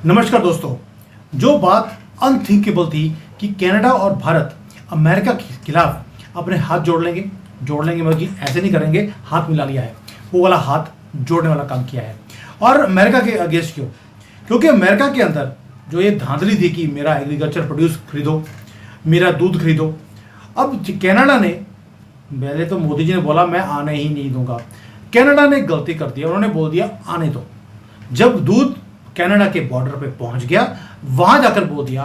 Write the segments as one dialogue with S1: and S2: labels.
S1: नमस्कार दोस्तों। जो बात अनथिंकेबल थी कि कनाडा और भारत अमेरिका के खिलाफ अपने हाथ जोड़ लेंगे मतलब ऐसे नहीं करेंगे, हाथ मिला लिया है, वो वाला हाथ जोड़ने वाला काम किया है। और अमेरिका के अगेंस्ट क्यों? क्योंकि अमेरिका के अंदर जो ये धांधली थी कि मेरा एग्रीकल्चर प्रोड्यूस खरीदो, मेरा दूध खरीदो। अब कनाडा ने, पहले तो मोदी जी ने बोला मैं आने ही नहीं दूंगा, कनाडा ने गलती कर दी, उन्होंने बोल दिया आने दो। जब दूध कनाडा के बॉर्डर पे पहुंच गया, वहां जाकर बोल दिया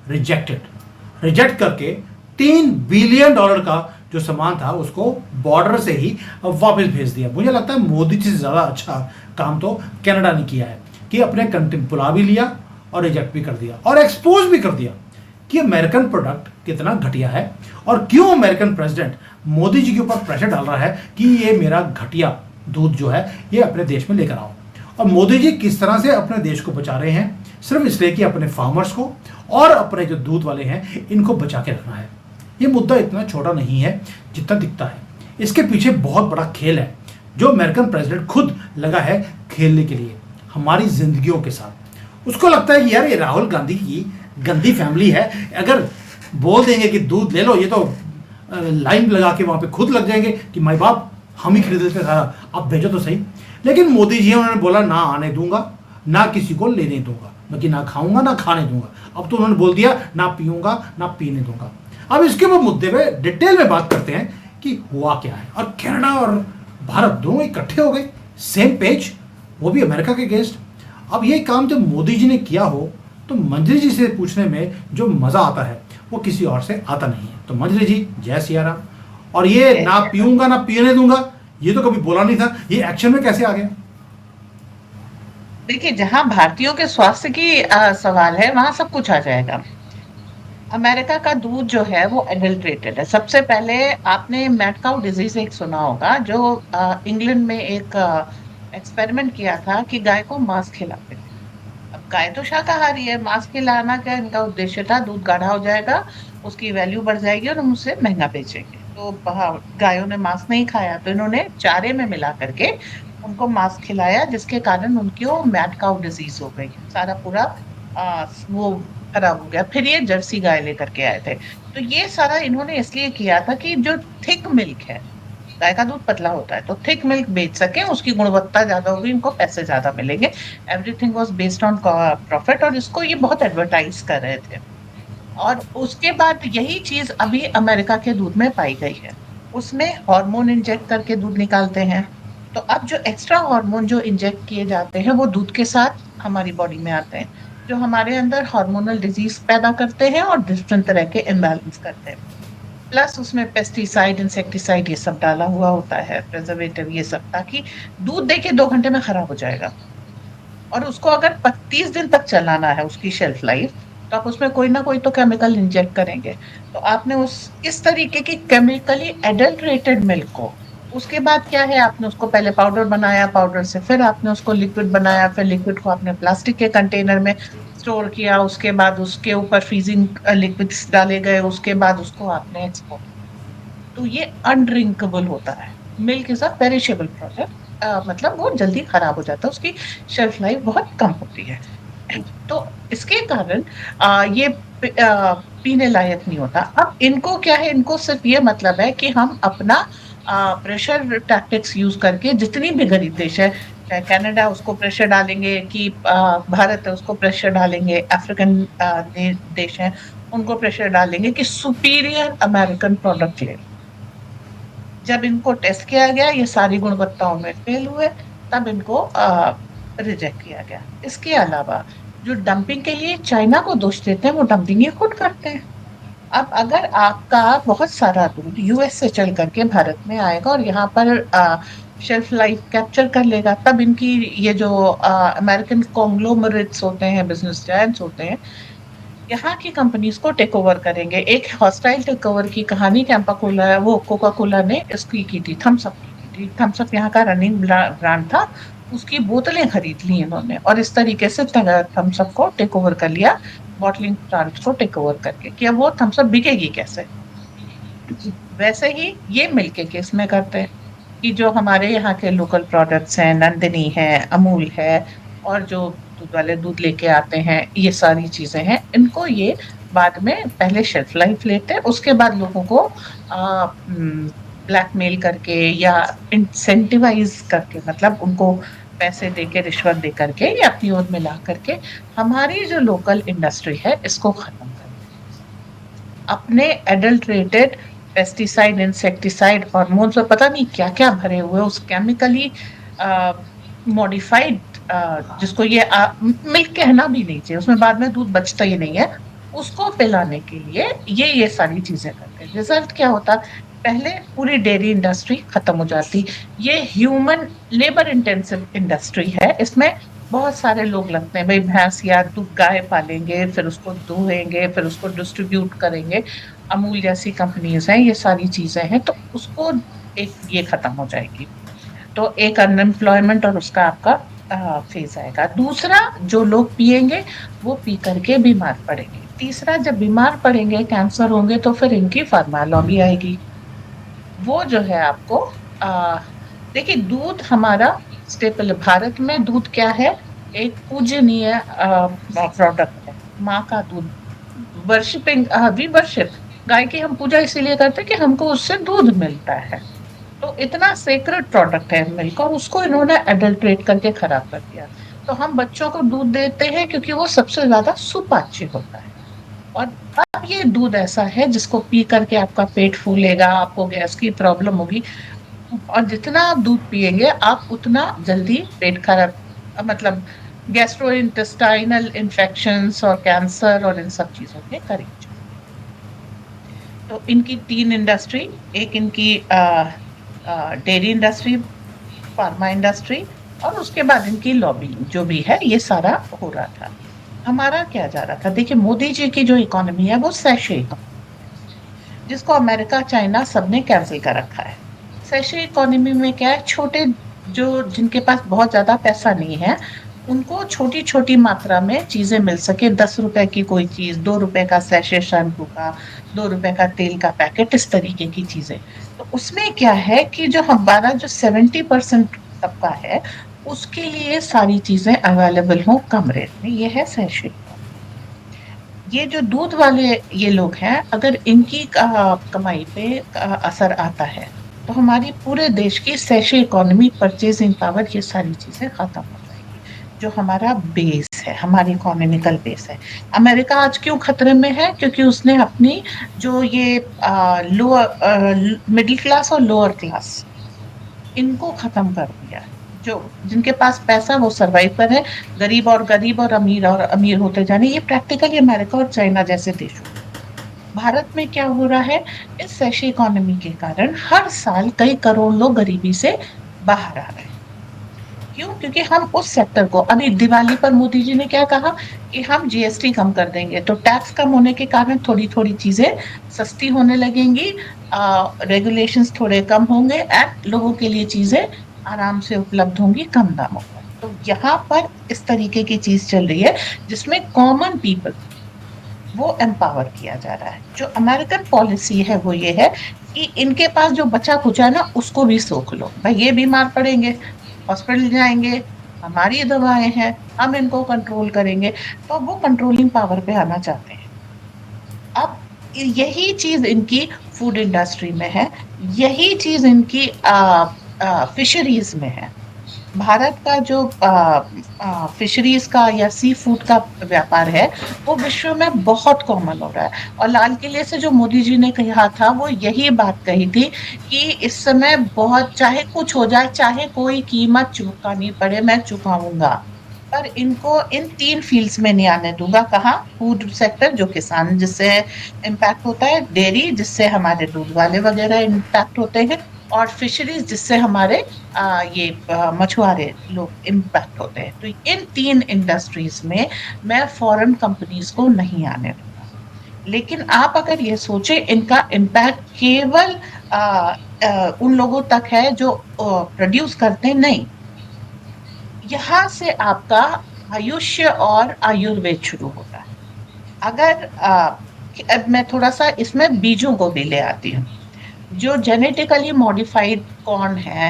S1: रिजेक्ट करके $3 बिलियन का जो सामान था उसको बॉर्डर से ही वापस भेज दिया। मुझे लगता है मोदी जी से ज्यादा अच्छा काम तो कनाडा ने किया है कि अपने कंट्री बुला भी लिया और रिजेक्ट भी कर दिया और एक्सपोज भी कर दिया कि अमेरिकन प्रोडक्ट कितना घटिया है और क्यों अमेरिकन प्रेसिडेंट मोदी जी के ऊपर प्रेशर डाल रहा है कि ये मेरा घटिया दूध जो है ये अपने देश में लेकर आओ। और मोदी जी किस तरह से अपने देश को बचा रहे हैं, सिर्फ इसलिए कि अपने फार्मर्स को और अपने जो दूध वाले हैं इनको बचा के रखना है। ये मुद्दा इतना छोटा नहीं है जितना दिखता है, इसके पीछे बहुत बड़ा खेल है जो अमेरिकन प्रेसिडेंट खुद लगा है खेलने के लिए हमारी जिंदगियों के साथ। उसको लगता है कि यार ये राहुल गांधी की गंदी फैमिली है, अगर बोल देंगे कि दूध ले लो, ये तो लाइन लगा के वहां पे खुद लग जाएंगे कि माई बाप हम ही खरीद लेते था, अब भेजो तो सही। लेकिन मोदी जी उन्होंने बोला ना आने दूंगा, ना किसी को लेने दूंगा, बाकी ना खाऊंगा ना खाने दूंगा। अब तो उन्होंने बोल दिया ना पीऊंगा ना पीने दूंगा। अब इसके वो मुद्दे पे डिटेल में बात करते हैं कि हुआ क्या है। और कनाडा और भारत दोनों इकट्ठे हो गए, सेम पेज, वो भी अमेरिका के अगेंस्ट। अब ये काम जब मोदी जी ने किया हो तो मंत्री जी से पूछने में जो मजा आता है वो किसी और से आता नहीं है। तो मंत्री जी जय सिया राम। और ये ना पीऊंगा ना पीने दूंगा, ये तो कभी बोला नहीं था, ये एक्शन में कैसे आ गया?
S2: देखिए, जहां भारतीयों के स्वास्थ्य की सवाल है वहां सब कुछ आ जाएगा। अमेरिका का दूध जो है वो एडल्ट्रेटेड है। सबसे पहले आपने मैड काउ डिजीज एक सुना होगा, जो इंग्लैंड में एक एक्सपेरिमेंट किया था कि गाय को मांस खिलाते थे। अब गाय तो शाकाहारी है, मांस खिलाना क्या इनका उद्देश्य था? दूध गाढ़ा हो जाएगा, उसकी वैल्यू बढ़ जाएगी और हम उसे महंगा बेचेंगे। तो गायों ने मांस नहीं खाया, तो इन्होंने चारे में मिला करके उनको मांस खिलाया, जिसके कारण उनको मैड काउ डिजीज हो गई। सारा पूरा वो खराब हो गया। फिर ये जर्सी गाय लेकर के आए थे। तो ये सारा इन्होंने इसलिए किया था कि जो थिक मिल्क है, गाय का दूध पतला होता है, तो थिक मिल्क बेच सके, उसकी गुणवत्ता ज्यादा होगी, इनको पैसे ज्यादा मिलेंगे। Everything was based on profit, और इसको ये बहुत एडवर्टाइज कर रहे थे। और उसके बाद यही चीज अभी अमेरिका के दूध में पाई गई है। उसमें हार्मोन इंजेक्ट करके दूध निकालते हैं। तो अब जो एक्स्ट्रा हार्मोन जो इंजेक्ट किए जाते हैं वो दूध के साथ हमारी बॉडी में आते हैं, जो हमारे अंदर हार्मोनल डिजीज पैदा करते हैं और डिफरेंट तरह के इम्बैलेंस करते हैं। प्लस उसमें पेस्टिसाइड, इंसेक्टिसाइड ये सब डाला हुआ होता है, प्रिजर्वेटिव ये सब, ताकि दूध देखिए 2 घंटे में खराब हो जाएगा। और उसको अगर 25 दिन तक चलाना है, उसकी शेल्फ लाइफ, तो आप उसमें कोई ना कोई तो केमिकल इंजेक्ट करेंगे। तो आपने उस इस तरीके की केमिकली एडल्ट्रेटेड मिल्क को, उसके बाद क्या है, आपने उसको पहले पाउडर बनाया, पाउडर से फिर आपने उसको लिक्विड बनाया, फिर लिक्विड को आपने प्लास्टिक के कंटेनर में स्टोर किया, उसके बाद उसके ऊपर फ्रीजिंग लिक्विड्स डाले गए, उसके बाद उसको आपने एक्सपोर्ट। तो ये अनड्रिंकेबल होता है। Milk is a perishable product, मतलब वो जल्दी खराब हो जाता है, उसकी शेल्फ लाइफ बहुत कम होती है। तो इसके कारण ये पीने लायक नहीं होता। अब इनको क्या है, इनको सिर्फ ये मतलब है कि हम अपना प्रेशर टैक्टिक्स यूज करके, जितनी भी गरीब देश है, चाहे कनाडा, उसको प्रेशर डालेंगे कि भारत है उसको प्रेशर डालेंगे, अफ्रीकन देश है उनको प्रेशर डालेंगे कि सुपीरियर अमेरिकन प्रोडक्ट ले। जब इनको टेस्ट किया गया, ये सारी गुणवत्ताओं में फेल हुए, तब इनको रिजेक्ट किया गया। इसके अलावा जो डंपिंग के लिए चाइना को दोष देते हैं, वो डंपिंग ये खुद करते हैं। अब अगर आपका बहुत सारा दूध यूएस से चल करके भारत में आएगा और यहाँ पर शेल्फ लाइफ कैप्चर कर लेगा, तब इनकी ये जो अमेरिकन कॉन्ग्लोमरेट्स होते हैं, बिजनेस जायंट्स होते हैं, यहाँ की कंपनीज को टेक ओवर करेंगे। एक हॉस्टाइल टेक ओवर की कहानी कैंपा कोला, वो कोका कोला ने इसकी की थी, थम्स अप की थी। थम्स अप यहाँ का रनिंग ब्रांड था, उसकी बोतलें खरीद ली इन्होंने, और इस तरीके से थम्स अप को टेक ओवर कर लिया, बॉटलिंग प्लांट को टेक ओवर करके, कि अब वो थम्स अप बिकेगी कैसे। वैसे ही ये मिलके केस में करते हैं कि जो हमारे यहाँ के लोकल प्रोडक्ट्स हैं, नंदिनी है, अमूल है, और जो दूध वाले दूध लेके आते हैं, ये सारी चीजें हैं, इनको ये बाद में पहले शेल्फ लाइफ लेते हैं, उसके बाद लोगों को ब्लैकमेल करके या इंसेंटिवाइज करके, मतलब उनको पैसे देके, रिश्वत दे करके या अपनी ओर मिला करके हमारी जो लोकल इंडस्ट्री है इसको खत्म कर अपने एडल्ट्रेटेड पेस्टिसाइड, इंसेक्टिसाइड, हार्मोन्स और पता नहीं क्या क्या भरे हुए उस केमिकली मॉडिफाइड, जिसको ये मिल्क कहना भी नहीं चाहिए, उसमें बाद में दूध बचता ही नहीं है, उसको पिलाने के लिए ये सारी चीजें करते हैं। रिजल्ट क्या होता, पहले पूरी डेयरी इंडस्ट्री खत्म हो जाती। ये ह्यूमन लेबर इंटेंसिव इंडस्ट्री है, इसमें बहुत सारे लोग लगते हैं, भाई भैंस या दूध गाय पालेंगे, फिर उसको दुहेंगे, फिर उसको डिस्ट्रीब्यूट करेंगे। अमूल जैसी कंपनीज हैं, ये सारी चीजें हैं, तो उसको एक ये खत्म हो जाएगी। तो एक अनएम्प्लॉयमेंट और उसका आपका फेज आएगा। दूसरा, जो लोग पिएंगे वो पी करके बीमार पड़ेंगे। तीसरा, जब बीमार पड़ेंगे, कैंसर होंगे, तो फिर इनकी फार्मा लॉबी आएगी। वो जो है आपको देखिए, दूध हमारा स्टेपल, भारत में दूध क्या है, एक पूजनीय प्रोडक्ट है, माँ का दूध। वर्शिपिंग, वी वर्शिप, गाय की हम पूजा इसीलिए करते हैं कि हमको उससे दूध मिलता है। तो इतना सेक्रेड प्रोडक्ट है मिल्क, और उसको इन्होंने एडल्ट्रेट करके खराब कर दिया। तो हम बच्चों को दूध देते हैं क्योंकि वो सबसे ज्यादा सुपाच्य होता है। और अब ये दूध ऐसा है जिसको पी करके आपका पेट फूलेगा, आपको गैस की प्रॉब्लम होगी, और जितना आप दूध पिएंगे आप उतना जल्दी पेट खराब, मतलब गैस्ट्रोइंटेस्टाइनल इन्फेक्शंस और कैंसर और इन सब चीजों के करीब। तो इनकी तीन इंडस्ट्री, एक इनकी डेयरी इंडस्ट्री, फार्मा इंडस्ट्री, और उसके बाद इनकी लॉबिंग जो भी है, ये सारा हो रहा था। हमारा क्या जा रहा था, देखिए मोदी जी की जो इकोनॉमी है वो सैशे इकोनॉमी, जिसको अमेरिका, चाइना सबने कैंसिल कर रखा है। सैशे इकोनॉमी में क्या है, छोटे, जो जिनके पास बहुत ज्यादा पैसा नहीं है, उनको छोटी छोटी मात्रा में चीजें मिल सके, 10 रुपए की कोई चीज, 2 रुपए का सैशे शैम्पू का, 2 रुपए का तेल का पैकेट, इस तरीके की चीजें। तो उसमें क्या है कि जो हमारा जो 70% तबका है, उसके लिए सारी चीजें अवेलेबल हो कम रेट में, ये है सैशे। ये जो दूध वाले ये लोग हैं, अगर इनकी कमाई पे असर आता है, तो हमारी पूरे देश की सैशे इकोनॉमी, परचेजिंग पावर, ये सारी चीजें खत्म हो जाएगी। जो हमारा बेस है, हमारी इकोनॉमिकल बेस है। अमेरिका आज क्यों खतरे में है, क्योंकि उसने अपनी जो ये लोअर मिडिल क्लास और लोअर क्लास, इनको खत्म कर दिया। जो जिनके पास पैसा वो सर्वाइव कर है, गरीब और अमीर होते जाने, ये प्रैक्टिकली अमेरिका और चाइना जैसे देशों। भारत में क्या हो रहा है, इस सैशे इकोनॉमी के कारण हर साल कई करोड़ लोग गरीबी से बाहर आ रहे हैं। क्यों? क्योंकि हम उस सेक्टर को, अभी दिवाली पर मोदी जी ने क्या कहा कि हम जीएसटी कम कर देंगे, तो टैक्स कम होने के कारण थोड़ी थोड़ी चीजें सस्ती होने लगेंगी, रेगुलेशंस थोड़े कम होंगे, एंड लोगों के लिए चीजें आराम से उपलब्ध होंगी कम दामों पर। तो यहाँ पर इस तरीके की चीज चल रही है जिसमें कॉमन पीपल वो एम्पावर किया जा रहा है। जो अमेरिकन पॉलिसी है वो ये है कि इनके पास जो बचा खुचा है ना, उसको भी सोख लो, भाई ये बीमार पड़ेंगे, हॉस्पिटल जाएंगे, हमारी दवाएं हैं, हम इनको कंट्रोल करेंगे। तो वो कंट्रोलिंग पावर पे आना चाहते हैं। अब यही चीज इनकी फूड इंडस्ट्री में है, यही चीज इनकी फिशरीज में है। भारत का जो फिशरीज का या सी फूड का व्यापार है, वो विश्व में बहुत कॉमन हो रहा है। और लाल किले से जो मोदी जी ने कहा था, वो यही बात कही थी कि इस समय बहुत, चाहे कुछ हो जाए, चाहे कोई कीमत चुकानी पड़े, मैं चुकाऊंगा, पर इनको इन 3 फील्ड्स में नहीं आने दूंगा। कहा? फूड सेक्टर, जो किसान जिससे इम्पैक्ट होता है, डेयरी जिससे हमारे दूध वाले वगैरह इम्पैक्ट होते हैं, और फिशरीज जिससे हमारे ये मछुआरे लोग इम्पैक्ट होते हैं। तो इन 3 इंडस्ट्रीज में मैं फॉरेन कंपनीज को नहीं आने दूंगा। लेकिन आप अगर ये सोचे, इनका इम्पैक्ट केवल उन लोगों तक है जो प्रोड्यूस करते, नहीं, यहाँ से आपका आयुष्य और आयुर्वेद शुरू होता है। अगर अब मैं थोड़ा सा इसमें बीजों को भी ले आती हूँ। जो जेनेटिकली मॉडिफाइड कॉर्न है,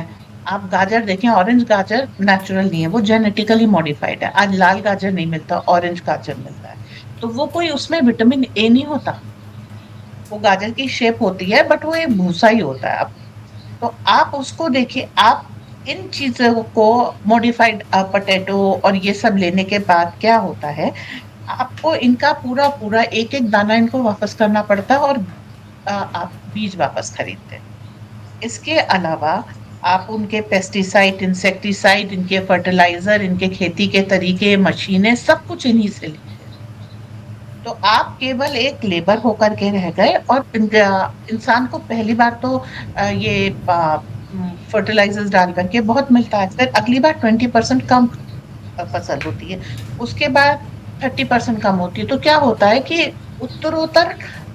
S2: आप गाजर देखें, ऑरेंज गाजर नेचुरल नहीं है, वो जेनेटिकली मॉडिफाइड है। आज लाल गाजर नहीं मिलता, ऑरेंज गाजर मिलता है। तो वो कोई उसमें विटामिन ए नहीं होता, वो गाजर की शेप होती है बट वो एक भूसा ही होता है। तो आप उसको देखिए, आप इन चीजों को मॉडिफाइड पोटैटो और ये सब लेने के बाद क्या होता है, आपको इनका पूरा पूरा एक एक दाना इनको वापस करना पड़ता है, और आप बीज वापस खरीदते हैं। इसके अलावा आप उनके पेस्टिसाइड, इंसेक्टिसाइड, इनके फर्टिलाइजर, इनके खेती के तरीके, मशीनें, सब कुछ इन्हीं से लेते हैं। तो आप केवल एक लेबर होकर के रह गए, और इंसान को पहली बार तो ये फर्टिलाइजर्स डाल करके बहुत मिलता है, फिर अगली बार 20% कम फसल होती है, उसके बाद 30% कम होती है। तो क्या होता है कि उत्तरोत्तर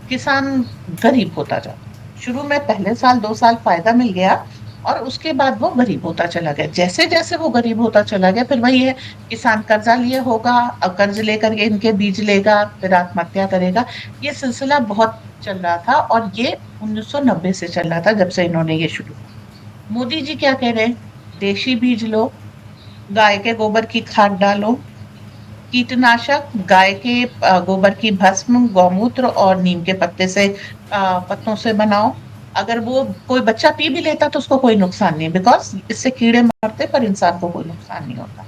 S2: किसान गरीब होता जाता है। शुरू में पहले साल 2 साल फायदा मिल गया, और उसके बाद वो गरीब होता चला गया। जैसे जैसे वो गरीब होता चला गया, फिर वही है, किसान कर्जा लिए होगा, अब कर्ज लेकर के इनके बीज लेगा, फिर आत्महत्या करेगा। ये सिलसिला बहुत चल रहा था, और ये 1990 से चल रहा था, जब से इन्होंने ये शुरू किया। मोदी जी क्या कह रहे हैं? देशी बीज लो, गाय के गोबर की खाद डालो, कीटनाशक गाय के गोबर की भस्म, गौमूत्र और नीम के पत्तों से बनाओ। अगर वो कोई बच्चा पी भी लेता तो उसको कोई नुकसान नहीं, बिकॉज इससे कीड़े मरते पर इंसान को कोई नुकसान नहीं होता।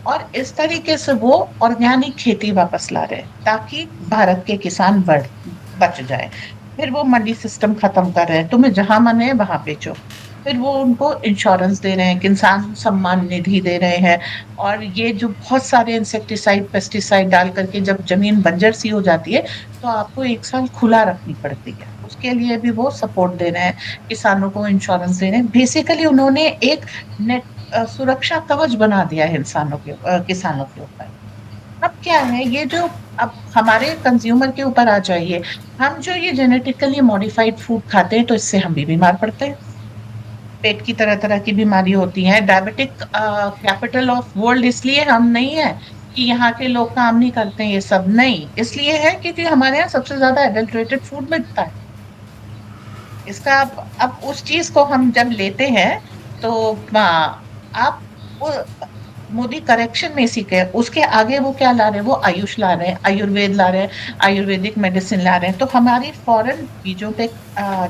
S2: और इस तरीके से वो ऑर्गेनिक खेती वापस ला रहे हैं, ताकि भारत के किसान बच जाए। फिर वो मंडी सिस्टम खत्म कर रहे हैं, तुम्हें जहां मन है वहां बेचो। फिर वो उनको इंश्योरेंस दे रहे हैं, किसान सम्मान निधि दे रहे हैं। और ये जो बहुत सारे इंसेक्टिसाइड, पेस्टिसाइड डाल करके जब जमीन बंजर सी हो जाती है, तो आपको 1 साल खुला रखनी पड़ती है, उसके लिए भी वो सपोर्ट दे रहे हैं, किसानों को इंश्योरेंस दे रहे हैं। बेसिकली उन्होंने एक नेट सुरक्षा कवच बना दिया है किसानों के ऊपर। अब क्या है, ये जो अब हमारे कंज्यूमर के ऊपर आ जाइए, हम जो ये जेनेटिकली मॉडिफाइड फूड खाते हैं, तो इससे हम भी बीमार पड़ते हैं। पेट की तरह तरह की बीमारी होती है। डायबिटिक कैपिटल ऑफ वर्ल्ड इसलिए हम नहीं है कि यहाँ के लोग काम नहीं करते हैं, ये सब नहीं, इसलिए है क्योंकि हमारे यहाँ सबसे ज्यादा एडल्ट्रेटेड फूड मिलता है। इसका अब उस चीज को हम जब लेते हैं, तो आप वो मोदी करेक्शन में सीखे, उसके आगे वो क्या ला रहे हैं, वो आयुष ला रहे हैं, आयुर्वेद ला रहे हैं, आयुर्वेदिक मेडिसिन ला रहे हैं। तो हमारी फॉरेन बीजों पे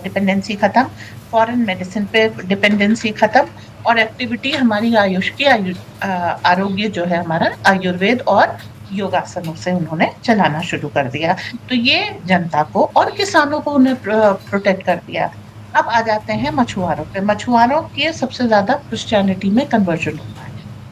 S2: डिपेंडेंसी खत्म, फॉरेन मेडिसिन पे डिपेंडेंसी खत्म, और एक्टिविटी हमारी आयुष की आरोग्य जो है हमारा आयुर्वेद और योगासनों से उन्होंने चलाना शुरू कर दिया। तो ये जनता को और किसानों को उन्हें प्रोटेक्ट कर दिया। अब आ जाते हैं मछुआरों पे। मछुआरों के सबसे ज्यादा क्रिश्चियनिटी में कन्वर्जन होता है।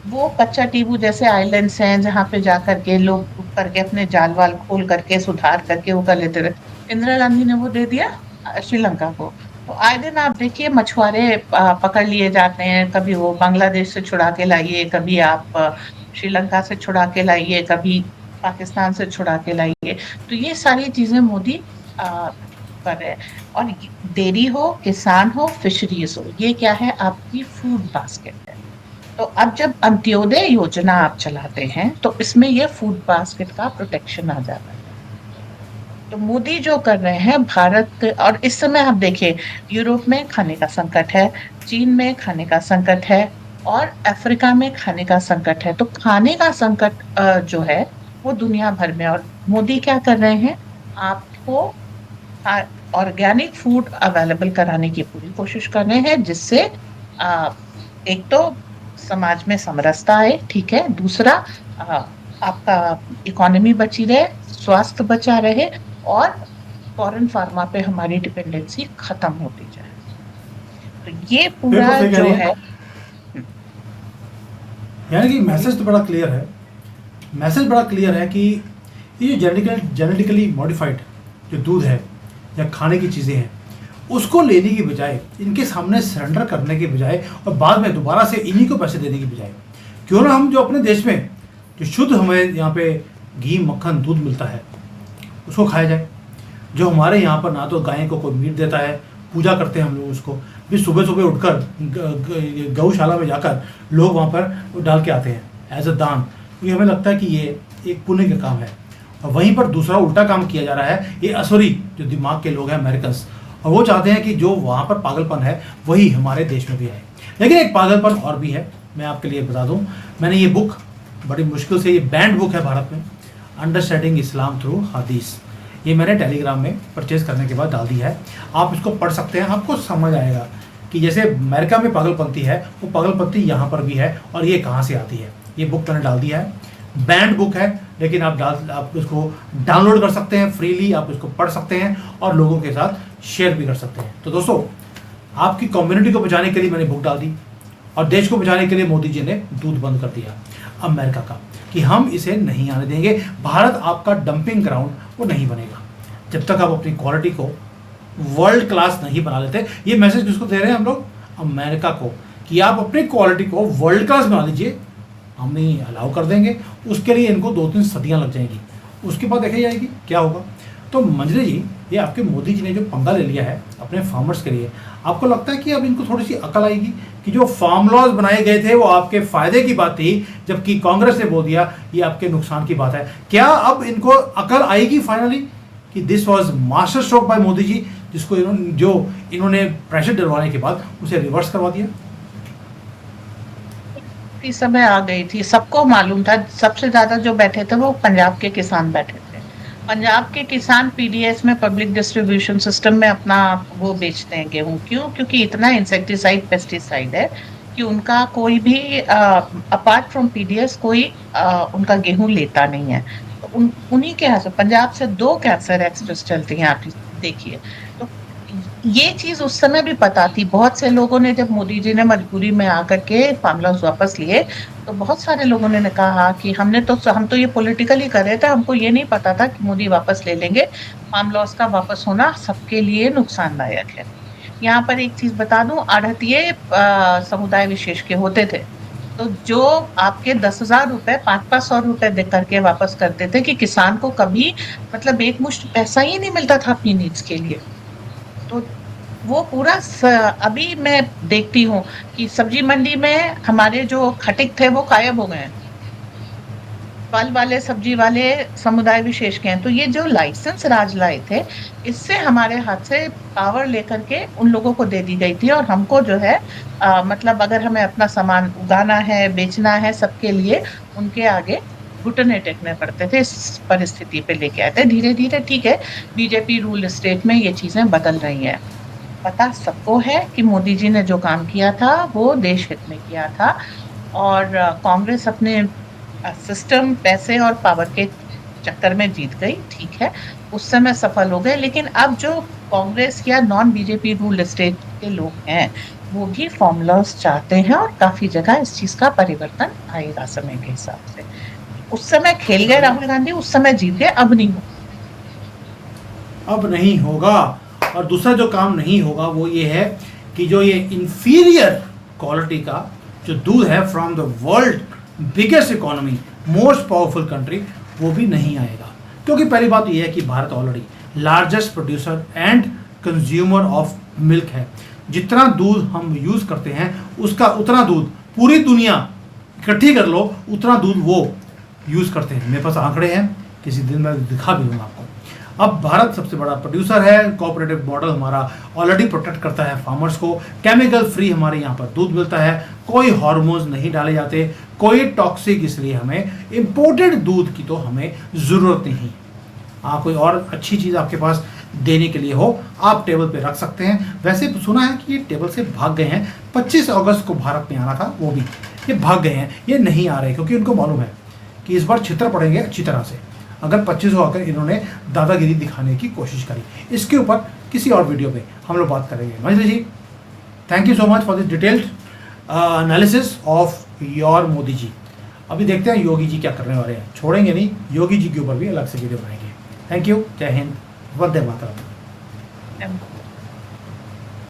S2: वो कच्चा टीबू जैसे आइलैंड्स हैं, जहाँ पे जाकर के लोग करके अपने जाल वाल खोल करके सुधार करके वो कर लेते रहे। इंदिरा गांधी ने वो दे दिया श्रीलंका को। तो आए दिन आप देखिए मछुआरे पकड़ लिए जाते हैं, कभी वो बांग्लादेश से छुड़ा के लाइए, कभी आप श्रीलंका से छुड़ा के लाइए, कभी पाकिस्तान से छुड़ा के लाइए। तो ये सारी चीजें मोदी कर रहे हैं। और डेयरी हो, किसान हो, फिशरीज हो, ये क्या है, आपकी फूड बास्केट है। तो अब जब अंत्योदय योजना आप चलाते हैं, तो इसमें ये फूड बास्केट का प्रोटेक्शन आ जाता है। तो मोदी जो कर रहे हैं भारत, और इस समय आप देखिए यूरोप में खाने का संकट है, चीन में खाने का संकट है, और अफ्रीका में खाने का संकट है। तो खाने का संकट जो है वो दुनिया भर में, और मोदी क्या कर रहे हैं, आपको ऑर्गेनिक फूड अवेलेबल कराने की पूरी कोशिश कर रहे हैं, जिससे एक तो समाज में समरसता आए, ठीक है, दूसरा आपका इकोनॉमी बची रहे, स्वास्थ्य बचा रहे, और फॉरेन फार्मा पे हमारी डिपेंडेंसी खत्म होती जाए। तो ये पूरा जो है,
S1: यानी कि मैसेज तो बड़ा क्लियर है। मैसेज बड़ा क्लियर है कि ये जो जेनेटिकली मॉडिफाइड जो दूध है या खाने की चीज़ें हैं, उसको लेने की बजाय, इनके सामने सरेंडर करने के बजाय, और बाद में दोबारा से इन्हीं को पैसे देने की बजाय, क्यों ना हम जो अपने देश में जो शुद्ध हमें यहाँ पे घी, मक्खन, दूध मिलता है उसको खाया जाए। जो हमारे यहाँ पर ना तो गाय को कोई मीट देता है, पूजा करते हैं हम लोग उसको भी, सुबह सुबह उठकर गौशाला में जाकर लोग वहाँ पर डाल के आते हैं एज अ दान, क्योंकि हमें लगता है कि ये एक पुण्य का काम है। और वहीं पर दूसरा उल्टा काम किया जा रहा है, ये असुरी जो दिमाग के लोग हैं अमेरिकन्स, और वो चाहते हैं कि जो वहाँ पर पागलपन है वही हमारे देश में भी है। लेकिन एक पागलपन और भी है, मैं आपके लिए बता दूं। मैंने ये बुक बड़ी मुश्किल से, ये बैंड बुक है भारत में, अंडरस्टैंडिंग इस्लाम थ्रू हदीस, ये मैंने टेलीग्राम में परचेज करने के बाद डाल दी है। आप इसको पढ़ सकते हैं, आपको समझ आएगा कि जैसे अमेरिका में पागलपंती है, वो पागलपंती यहाँ पर भी है और ये कहाँ से आती है। ये बुक मैंने डाल दिया है, बैंड बुक है, लेकिन आप इसको डाउनलोड कर सकते हैं फ्रीली, आप इसको पढ़ सकते हैं और लोगों के साथ शेयर भी कर सकते हैं। तो दोस्तों, आपकी कम्युनिटी को बचाने के लिए मैंने बुक डाल दी और देश को बचाने के लिए मोदी जी ने दूध बंद कर दिया अमेरिका का, कि हम इसे नहीं आने देंगे। भारत आपका डंपिंग ग्राउंड वो नहीं बनेगा जब तक आप अपनी क्वालिटी को वर्ल्ड क्लास नहीं बना लेते। ये मैसेज किसको दे रहे हैं हम लोग? अमेरिका को, कि आप अपनी क्वालिटी को वर्ल्ड क्लास बना लीजिए, हम नहीं अलाउ कर देंगे। उसके लिए इनको 2-3 सदियां लग जाएंगी, उसके बाद देखी जाएगी क्या होगा। तो मंजरी जी, ये आपके मोदी जी ने जो पंगा ले लिया है अपने फार्मर्स के लिए, आपको लगता है कि अब इनको थोड़ी सी अकल आएगी कि जो फार्म लॉज बनाए गए थे वो आपके फायदे की बात थी, जबकि कांग्रेस ने बोल दिया ये आपके नुकसान की बात है? क्या अब इनको अकल आएगी फाइनली कि this was master stroke by Modi ji, जिसको इन्होंने प्रेशर डलवाने के बाद उसे रिवर्स करवा दिया?
S2: इस समय आ गई थी, सबको मालूम था। सबसे ज्यादा जो बैठे थे वो पंजाब के किसान बैठे थे। पंजाब के किसान पीडीएस में, पब्लिक डिस्ट्रीब्यूशन सिस्टम में अपना वो बेचते हैं गेहूं। क्यों? क्योंकि इतना इंसेक्टिसाइड, पेस्टिसाइड है कि उनका कोई भी अपार्ट फ्रॉम पीडीएस कोई उनका गेहूं लेता नहीं है। तो उन्हीं के यहाँ से पंजाब से 2 कैंसर एक्सप्रेस चलती हैं, आप देखिए। तो ये चीज उस समय भी पता थी। बहुत से लोगों ने, जब मोदी जी ने मजबूरी में आकर के फार्म लॉज वापस लिए, तो बहुत सारे लोगों ने कहा कि हम तो ये पॉलिटिकली कर रहे थे, हमको ये नहीं पता था कि मोदी वापस ले लेंगे। फार्म लॉज का वापस होना सबके लिए नुकसानदायक है। यहाँ पर एक चीज बता दूं, आढ़तिये समुदाय विशेष के होते थे, तो जो आपके 10,000 रुपए 500-500 रुपए दे करके वापस करते थे, कि किसान को कभी मतलब एक मुश्त पैसा ही नहीं मिलता था अपनी नीड्स के लिए। तो वो पूरा अभी मैं देखती हूँ कि सब्जी मंडी में हमारे जो खटिक थे वो गायब हो गए हैं। फल वाले, सब्जी वाले समुदाय विशेष के हैं। तो ये जो लाइसेंस राज लाए थे, इससे हमारे हाथ से पावर लेकर के उन लोगों को दे दी गई थी, और हमको जो है मतलब अगर हमें अपना सामान उगाना है, बेचना है, सबके लिए उनके आगे घुटने टेकने पड़ते थे। इस परिस्थिति पे लेके आए थे। धीरे धीरे ठीक है, बीजेपी रूल स्टेट में ये चीजें बदल रही हैं। पता सबको है कि मोदी जी ने जो काम किया था वो देश हित में किया था, और कांग्रेस अपने सिस्टम, पैसे और पावर के चक्कर में जीत गई। ठीक है, उस समय सफल हो गए। लेकिन अब जो कांग्रेस या नॉन बीजेपी रूल स्टेट के लोग हैं, वो भी फॉर्मूलाज चाहते हैं, और काफी जगह इस चीज का परिवर्तन आएगा समय के हिसाब से। उस समय खेल गए राहुल गांधी, उस समय जीत गए, अब नहीं होगा।
S1: अब नहीं होगा। और दूसरा जो काम नहीं होगा वो ये है कि जो ये इंफीरियर क्वालिटी का जो दूध है from the world biggest economy, most powerful country, वो भी नहीं आएगा। क्योंकि पहली बात ये है कि Bharat already largest producer and consumer of milk है। जितना दूध हम यूज़ करते हैं उसका उतना दूध पूरी दुनिया इकट्ठी कर लो, उतना दूध वो यूज़ करते हैं। मेरे पास आंकड़े हैं, किसी दिन मैं दिखा भी दूंगा आपको। अब भारत सबसे बड़ा प्रोड्यूसर है, कोऑपरेटिव मॉडल हमारा ऑलरेडी प्रोटेक्ट करता है फार्मर्स को, केमिकल फ्री हमारे यहाँ पर दूध मिलता है, कोई हार्मोन्स नहीं डाले जाते, कोई टॉक्सिक, इसलिए हमें इम्पोर्टेड दूध की तो हमें ज़रूरत नहीं। कोई और अच्छी चीज़ आपके पास देने के लिए हो, आप टेबल पे रख सकते हैं। वैसे सुना है कि ये टेबल से भाग गए हैं, 25 अगस्त को भारत में आना था, वो भी ये भाग गए हैं, ये नहीं आ रहे क्योंकि उनको मालूम है कि इस बार छितर पड़ेंगे अच्छी तरह से। अगर 25 को आकर इन्होंने दादागिरी दिखाने की कोशिश करी, इसके ऊपर किसी और वीडियो पे हम लोग बात करेंगे। Manjari ji, thank you so much for this detailed analysis of your Modi ji. अभी देखते हैं योगी जी क्या करने वाले हैं, छोड़ेंगे नहीं, योगी जी के ऊपर भी अलग से वीडियो बनाएंगे। थैंक यू, जय हिंद, वंदे मातरम।